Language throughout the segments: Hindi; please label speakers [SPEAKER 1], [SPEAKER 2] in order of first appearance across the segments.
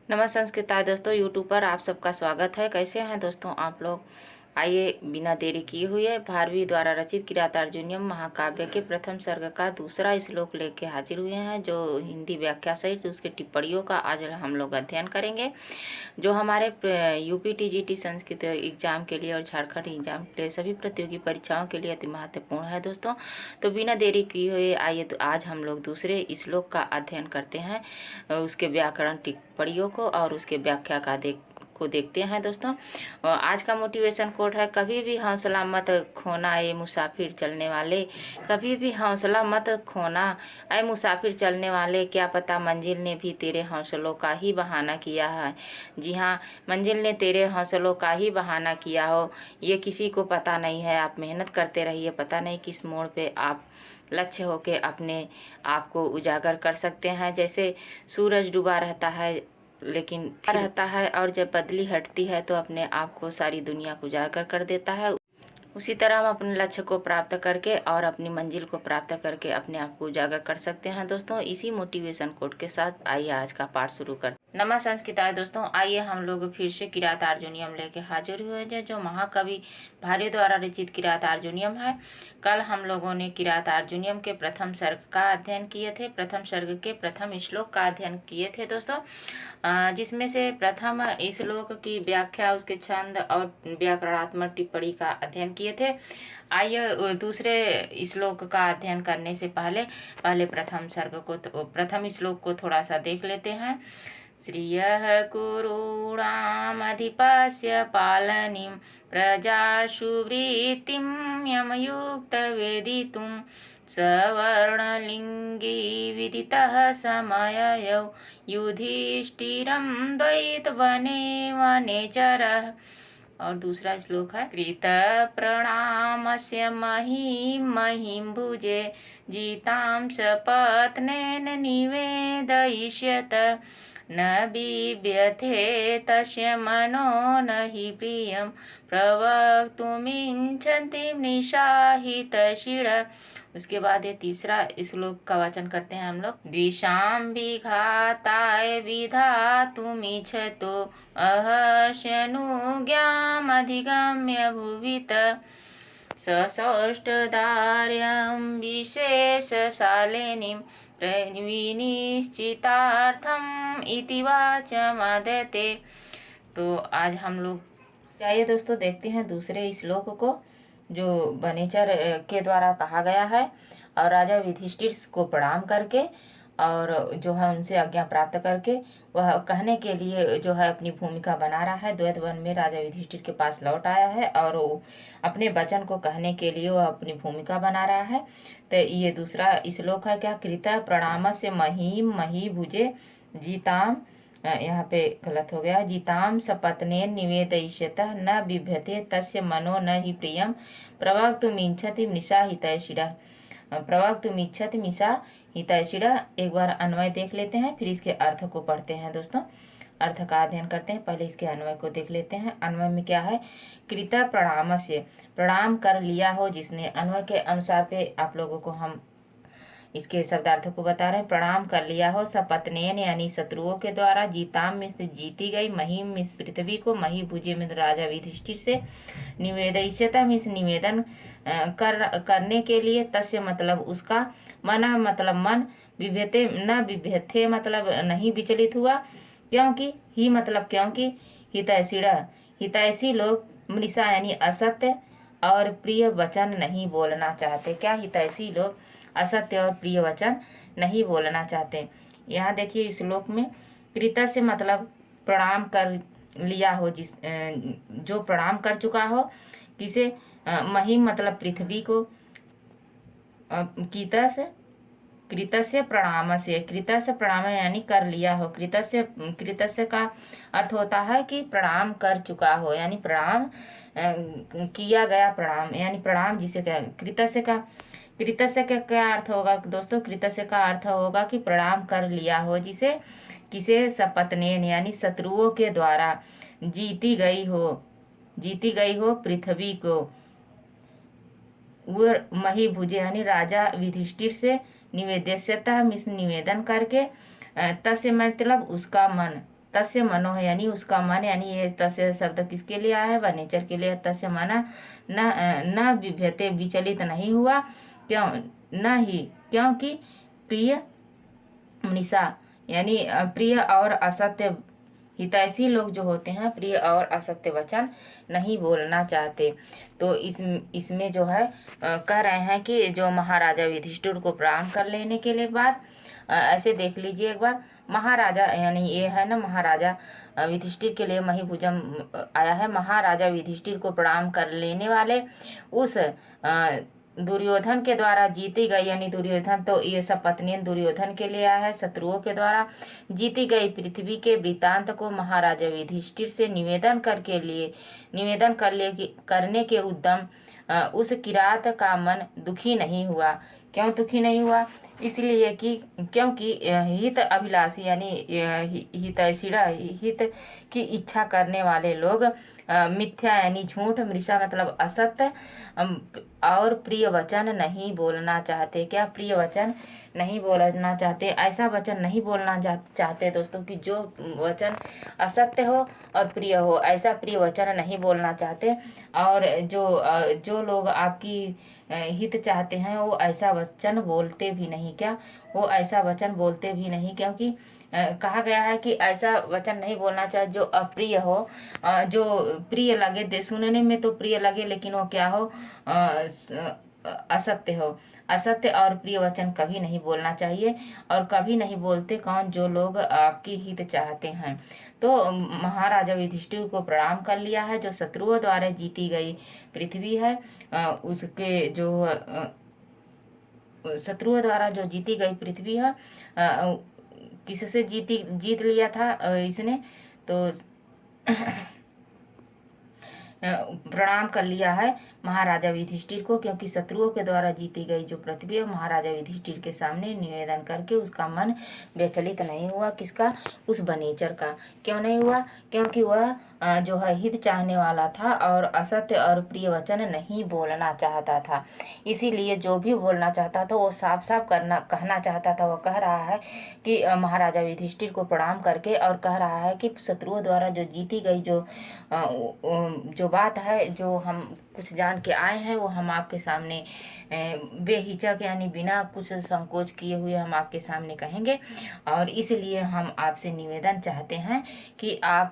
[SPEAKER 1] नमः संस्कृताय दोस्तों, यूट्यूब पर आप सबका स्वागत है। कैसे हैं दोस्तों आप लोग? आइए बिना देरी किए हुए भारवी द्वारा रचित किरातार्जुनीयम महाकाव्य के प्रथम सर्ग का दूसरा श्लोक लेके हाजिर हुए हैं, जो हिंदी व्याख्या सहित उसके टिप्पणियों का आज हम लोग अध्ययन करेंगे। जो हमारे यूपी टीजीटी संस्कृत एग्जाम के लिए और झारखंड एग्जाम के लिए सभी प्रतियोगी परीक्षाओं के लिए अति महत्वपूर्ण है दोस्तों। तो बिना देरी किए हुए आइए तो आज हम लोग दूसरे श्लोक का अध्ययन करते हैं, उसके व्याकरण टिप्पणियों को और उसके व्याख्या को देखते हैं दोस्तों। आज का मोटिवेशन कोट है, कभी भी हौसला मत खोना ए मुसाफिर चलने वाले। कभी भी हौसला मत खोना ए मुसाफिर चलने वाले, क्या पता मंजिल ने भी तेरे हौसलों का ही बहाना किया है। जी हाँ, मंजिल ने तेरे हौसलों का ही बहाना किया हो, ये किसी को पता नहीं है। आप मेहनत करते रहिए, पता नहीं किस मोड़ पे आप लक्ष्य होके अपने आप को उजागर कर सकते हैं। जैसे सूरज डूबा रहता है लेकिन रहता है, और जब बदली हटती है तो अपने आप को सारी दुनिया को उजागर कर देता है। उसी तरह हम अपने लक्ष्य को प्राप्त करके और अपनी मंजिल को प्राप्त करके अपने आप को उजागर कर सकते हैं दोस्तों। इसी मोटिवेशन कोट के साथ आइए आज का पाठ शुरू करते हैं। नमः संस्कृताय दोस्तों, आइए हम लोग फिर से किरातार्जुनीयम लेके हाजिर हुए हैं, जो महाकवि भारी द्वारा रचित किरातार्जुनीयम है। कल हम लोगों ने किरातार्जुनीयम के प्रथम सर्ग का अध्ययन किए थे, प्रथम सर्ग के प्रथम श्लोक का अध्ययन किए थे दोस्तों, जिसमें से प्रथम श्लोक की व्याख्या, उसके छंद और व्याकरणात्मक टिप्पणी का अध्ययन किए थे। आइए दूसरे श्लोक का अध्ययन करने से पहले प्रथम सर्ग को प्रथम श्लोक को थोड़ा सा देख लेते हैं। श्रियः कुरूणामधिपस्य पालनीं प्रजासु वृत्तिं यमयुक्तवेदितुं सवर्णलिङ्गी विदितः समययौ युधिष्ठिरं द्वैतवने वनेचरः। और दूसरा श्लोक है, कृत प्रणामस्य महीं भुजे जीतां सपत्नेन निवेदयिष्यत न बिभ्यथे तस्य मनो न हि प्रियं प्रवक्तुमिच्छन्ति निशाहितशिरा। उसके बाद ये तीसरा श्लोक का वाचन करते हैं हम लोग। द्विषां विघाताय विधातुमिच्छतो अहस्यनुज्ञामधिगम्य भुवित सौष्ठदार्यं विशेषशालिनीं विनिश्चितार्थम इति वाचमादते। तो आज हम लोग चाहिए दोस्तों देखते हैं दूसरे श्लोक को, जो वनेचर के द्वारा कहा गया है और राजा युधिष्ठिर को प्रणाम करके और जो है उनसे आज्ञा प्राप्त करके वह कहने के लिए जो है अपनी भूमिका बना रहा है। द्वैत वन में राजा युधिष्ठिर के पास लौट आया है और वो अपने वचन को कहने के लिए वह अपनी भूमिका बना रहा है। तो ये दूसरा श्लोक है क्या, कृता प्रणाम से मही भुजे जीताम, यहाँ पे गलत हो गया, जीताम सपत्ने निवेदयिष्यत न बिभ्यते तस्य मनो न हि प्रियम प्रवक्तुमिच्छति निशा हितैषिणा। प्रवक्तुमिच्छति निशा हितैषिणा एक बार अन्वय देख लेते हैं, फिर इसके अर्थ को पढ़ते हैं दोस्तों। अर्थ का अध्ययन करते हैं, पहले इसके अन्वय को देख लेते हैं। अन्वय में क्या है, कृता प्रणाम से, प्रणाम कर लिया हो जिसने। अन्वय के अनुसार पे आप लोगों को हम इसके शब्दार्थ को बता रहे हैं। प्रणाम कर लिया हो सपत्नेन यानी शत्रुओं के द्वारा, जीताम में से जीती गई, महीम में पृथ्वी को, मही भुजे में राजा युधिष्ठिर से, निवेदयिष्यता में निवेदन करने के लिए, तस्य मतलब उसका, मना मतलब मन, विभ्यते न विभ्यथे मतलब नहीं विचलित हुआ, क्योंकि ही मतलब क्योंकि, हितैषिणा हितैषी लोग, मृषा यानी असत्य और प्रिय वचन नहीं बोलना चाहते। क्या, हितैषी लोग असत्य और प्रिय वचन नहीं बोलना चाहते। यहाँ देखिए इस श्लोक में कृत से मतलब प्रणाम कर लिया हो, जो प्रणाम कर चुका हो, किसे, महिम मतलब पृथ्वी को, कृतस्य प्रणाम से, कृतस्य प्रणाम यानी कर लिया हो, कृतस्य का अर्थ होता है कि प्रणाम कर चुका हो, यानी प्रणाम किया गया, प्रणाम यानी प्रणाम जिसे क्या, कृतस्य का क्या अर्थ होगा दोस्तों, कृतस्य का अर्थ होगा कि प्रणाम कर लिया हो जिसे, किसे, सपत्नेन यानी शत्रुओं के द्वारा, जीती गई हो पृथ्वी को, वो मही भुजे यानी राजा युधिष्ठिर से, निवेद्यता निवेदन करके, तस्य मतलब उसका मन, तस्य मनो है यानी उसका मन, यानी ये तस्य शब्द किसके लिए आया है, वनेचर के लिए। तस्य मन न विभ्यते, विचलित नहीं हुआ, क्यों न ही, क्योंकि प्रिय मनीषा यानी प्रिय और असत्य, हितैषी लोग जो होते हैं प्रिय और असत्य वचन नहीं बोलना चाहते। तो इसमें जो है कह रहे हैं कि जो महाराजा युधिष्ठिर को प्रणाम कर लेने के लिए बाद ऐसे देख लीजिए एक बार, महाराजा यानी ये है ना महाराजा युधिष्ठिर के लिए महिभुजम आया है। महाराजा युधिष्ठिर को प्रणाम कर लेने वाले उस दुर्योधन के द्वारा जीती गई, यानी दुर्योधन तो ये सब पत्नी दुर्योधन के लिए आया है, शत्रुओं के द्वारा जीती गई पृथ्वी के वृत्तांत को महाराजा युधिष्ठिर से निवेदन करने के उद्यम उस किरात का मन दुखी नहीं हुआ। क्यों दुखी नहीं हुआ, इसलिए कि क्योंकि हित अभिलाषी यानी हितैषिणा, हित की इच्छा करने वाले लोग मिथ्या यानी झूठ, मृषा मतलब असत्य और प्रिय वचन नहीं बोलना चाहते। क्या प्रिय वचन नहीं बोलना चाहते, ऐसा वचन नहीं बोलना चाहते दोस्तों कि जो वचन असत्य हो और प्रिय हो, ऐसा प्रिय वचन नहीं बोलना चाहते। और जो लोग आपकी हित चाहते हैं वो ऐसा वचन बोलते भी नहीं, क्या वो ऐसा वचन बोलते भी नहीं, क्योंकि कहा गया है कि ऐसा वचन नहीं बोलना चाहिए जो अप्रिय हो, जो प्रिय लगे, सुनने में तो प्रिय लगे लेकिन वो क्या हो, असत्य हो। असत्य और प्रिय वचन कभी नहीं बोलना चाहिए, और कभी नहीं बोलते कौन, जो लोग आपकी हित चाहते हैं। तो महाराजा युधिष्ठिर को प्रणाम कर लिया है, जो शत्रुओं द्वारा जीती गई पृथ्वी है, उसके जो शत्रुओं द्वारा जो जीती गई पृथ्वी है, किससे जीत लिया था इसने, तो प्रणाम कर लिया है महाराजा युधिष्ठिर को, क्योंकि शत्रुओं के द्वारा जीती गई जो पृथ्वी है महाराजा युधिष्ठिर के सामने निवेदन करके उसका मन विचलित नहीं हुआ। किसका, उस वनेचर का। क्यों नहीं हुआ, क्योंकि वह जो है हित चाहने वाला था और असत्य और प्रिय वचन नहीं बोलना चाहता था। इसीलिए जो भी बोलना चाहता था वो साफ साफ कहना चाहता था। वो कह रहा है कि महाराजा युधिष्ठिर को प्रणाम करके, और कह रहा है कि शत्रुओं द्वारा जो जीती गई जो बात है, जो हम कुछ जान के आए हैं, वो हम आपके सामने बेहिचक यानी बिना कुछ संकोच किए हुए हम आपके सामने कहेंगे। और इसलिए हम आपसे निवेदन चाहते हैं कि आप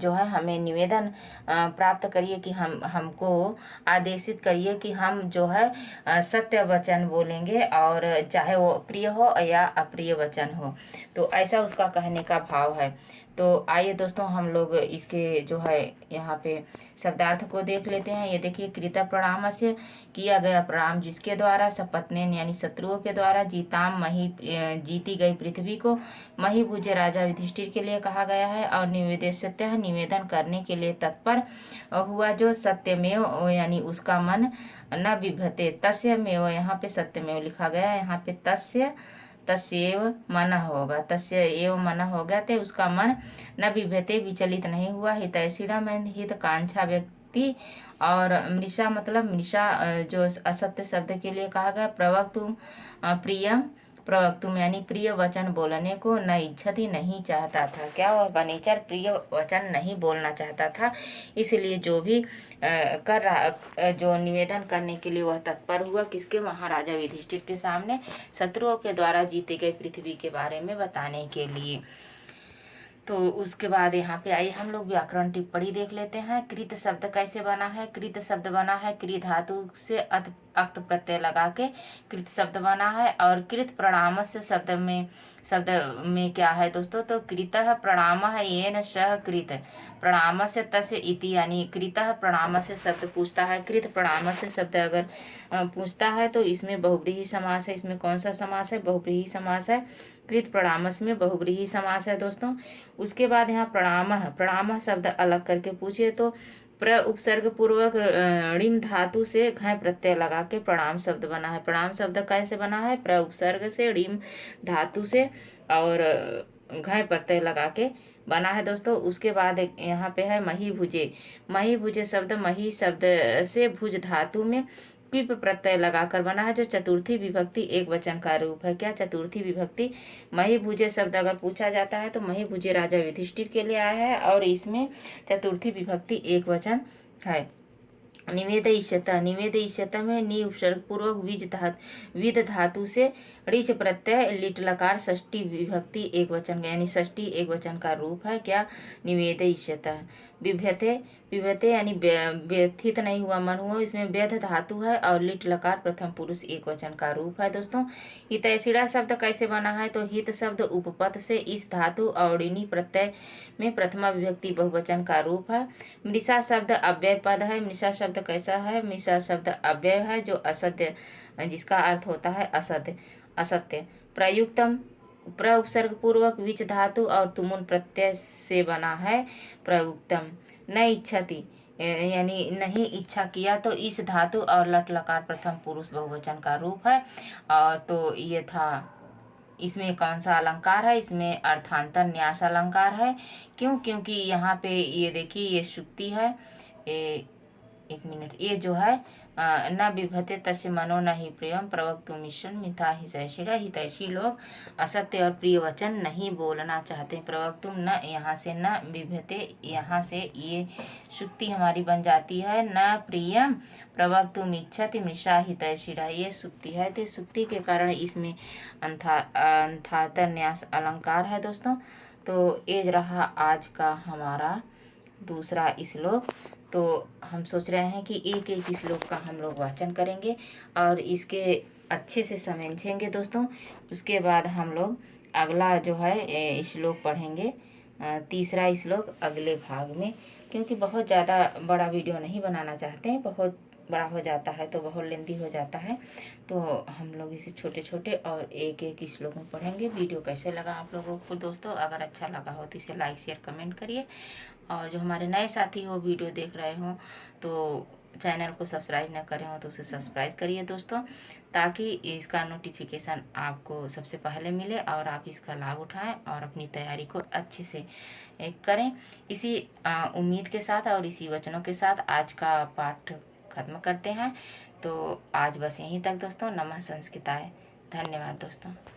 [SPEAKER 1] जो है हमें निवेदन प्राप्त करिए कि हमको आदेशित करिए कि हम जो है सत्य वचन बोलेंगे, और चाहे वो प्रिय हो या अप्रिय वचन हो। तो ऐसा उसका कहने का भाव है। तो आइए दोस्तों हम लोग इसके जो है यहाँ पे शब्दार्थ को देख लेते हैं। ये देखिए, कृत प्रणाम से किया गया प्रणाम, जिसके द्वारा सपत्नेन यानी शत्रुओं के द्वारा जीती गई पृथ्वी को महिभुज राजा युधिष्ठिर के लिए कहा गया है। और निवेद्य निवेदन करने के लिए तत्पर हुआ, जो सत्यमेव यानी उसका मन न विभते, तस्यमेव, यहाँ पे सत्यमेव लिखा गया है, यहाँ पे तस्यैव मन होगा, तस्यैव मन हो गया, तो उसका मन न विभते, विचलित नहीं हुआ। हितैषिणा में हित कांक्षा व्यक्ति, और मृषा मतलब मृषा जो असत्य शब्द के लिए कहा गया। प्रवक्तुम प्रियम, प्रवक्तुम यानी प्रिय वचन बोलने को न इच्छति नहीं चाहता था। क्या वह वनेचर प्रिय वचन नहीं बोलना चाहता था, इसलिए जो भी कर रहा, जो निवेदन करने के लिए वह तत्पर हुआ, किसके, महाराजा युधिष्ठिर के सामने शत्रुओं के द्वारा जीती गई पृथ्वी के बारे में बताने के लिए। तो उसके बाद यहाँ पे आइए हम लोग व्याकरण टिप्पणी देख लेते हैं। कृत शब्द कैसे बना है, कृत शब्द बना है कृ धातु से अक्त प्रत्यय लगा के कृत शब्द बना है। और कृत प्रणाम से शब्द में क्या है दोस्तों, तो कृतः प्रणाम है येन सह कृत, प्रणाम से तस्य इति, यानी कृतः प्रणाम से शब्द पूछता है, कृत प्रणाम से शब्द अगर पूछता है तो इसमें बहुव्रीहि समास है। इसमें कौन सा समास है, बहुव्रीहि समास है। कृत प्रणामस में बहुव्रीहि समास है दोस्तों। उसके बाद यहाँ प्रणाम शब्द अलग करके पूछिए तो प्र उपसर्ग पूर्वक ऋम धातु से घय प्रत्यय लगा के प्रणाम शब्द बना है। प्रणाम शब्द कैसे बना है, प्र उपसर्ग से ऋम धातु से और घय प्रत्यय लगा के बना है दोस्तों। उसके बाद यहाँ पे है मही भुजे, मही भुजे शब्द मही शब्द से भुज धातु में क्विप प्रत्यय लगाकर बना है, जो चतुर्थी विभक्ति एक वचन का रूप है। क्या चतुर्थी विभक्ति? मही भुजे शब्द अगर पूछा जाता है तो मही भुजे राजा युधिष्ठिर के लिए आया है और इसमें चतुर्थी विभक्ति एक वचन है। निवेदयिष्यत में नी उपसर्ग पूर्वक विद धातु से ऋच प्रत्यय लिट लकार षष्ठी विभक्ति एक वचन यानी षष्ठी एक वचन का रूप है। क्या? निवेदयिष्यत। विभ्यते यानी व्यथित नहीं हुआ, मन हुआ, इसमें व्यध धातु है और लिट लकार प्रथम पुरुष एक वचन का रूप है। दोस्तों, हितैषिणा शब्द कैसे बना है? तो हित शब्द उपपद से इस धातु और ऋणी प्रत्यय में प्रथमा विभक्ति बहुवचन का रूप है। मृषा शब्द अव्यय पद है। मृषा शब्द कैसा है? मृषा शब्द अव्यय है जो असत्य, जिसका अर्थ होता है असत्य। प्रयुक्तम प्र उपसर्ग पूर्वक विच धातु और तुमुन प्रत्यय से बना है। प्रयुक्तम। न इच्छति यानी नहीं इच्छा किया, तो इस धातु और लट लकार प्रथम पुरुष बहुवचन का रूप है। और तो ये था, इसमें कौन सा अलंकार है? इसमें अर्थांतर न्यास अलंकार है। क्यों? क्योंकि यहाँ पे ये देखिए ये शुक्ति है। एक मिनट, ये जो है न बिभते तस्य मनो न ही प्रियम प्रवक्तुमिशन मिथा हितैषिणा। हितैषी लोग असत्य और प्रिय वचन नहीं बोलना चाहते। प्रवक्तुम न, यहाँ से न, बिभते यहाँ से ये शुक्ति हमारी बन जाती है। न प्रियम प्रवक्तुम इच्छति मृषा हितैषिणा, ये शुक्ति है। तो शुक्ति के कारण इसमें अंथातर न्यास अलंकार है। दोस्तों, तो ये रहा आज का हमारा दूसरा श्लोक। तो हम सोच रहे हैं कि एक एक श्लोक का हम लोग वाचन करेंगे और इसके अच्छे से समझेंगे। दोस्तों, उसके बाद हम लोग अगला जो है श्लोक पढ़ेंगे, तीसरा श्लोक अगले भाग में। क्योंकि बहुत ज़्यादा बड़ा वीडियो नहीं बनाना चाहते हैं, बहुत बड़ा हो जाता है तो बहुत लेंदी हो जाता है, तो हम लोग इसे छोटे छोटे और एक एक श्लोक में पढ़ेंगे। वीडियो कैसे लगा आप लोगों को? दोस्तों, अगर अच्छा लगा हो तो इसे लाइक शेयर कमेंट करिए, और जो हमारे नए साथी हो वीडियो देख रहे हो तो चैनल को सब्सक्राइब न करे हो तो उसे सब्सक्राइब करिए दोस्तों, ताकि इसका नोटिफिकेशन आपको सबसे पहले मिले और आप इसका लाभ उठाएं और अपनी तैयारी को अच्छे से करें। इसी उम्मीद के साथ और इसी वचनों के साथ आज का पाठ खत्म करते हैं। तो आज बस यहीं तक दोस्तों। नमः संस्कृताय। धन्यवाद दोस्तों।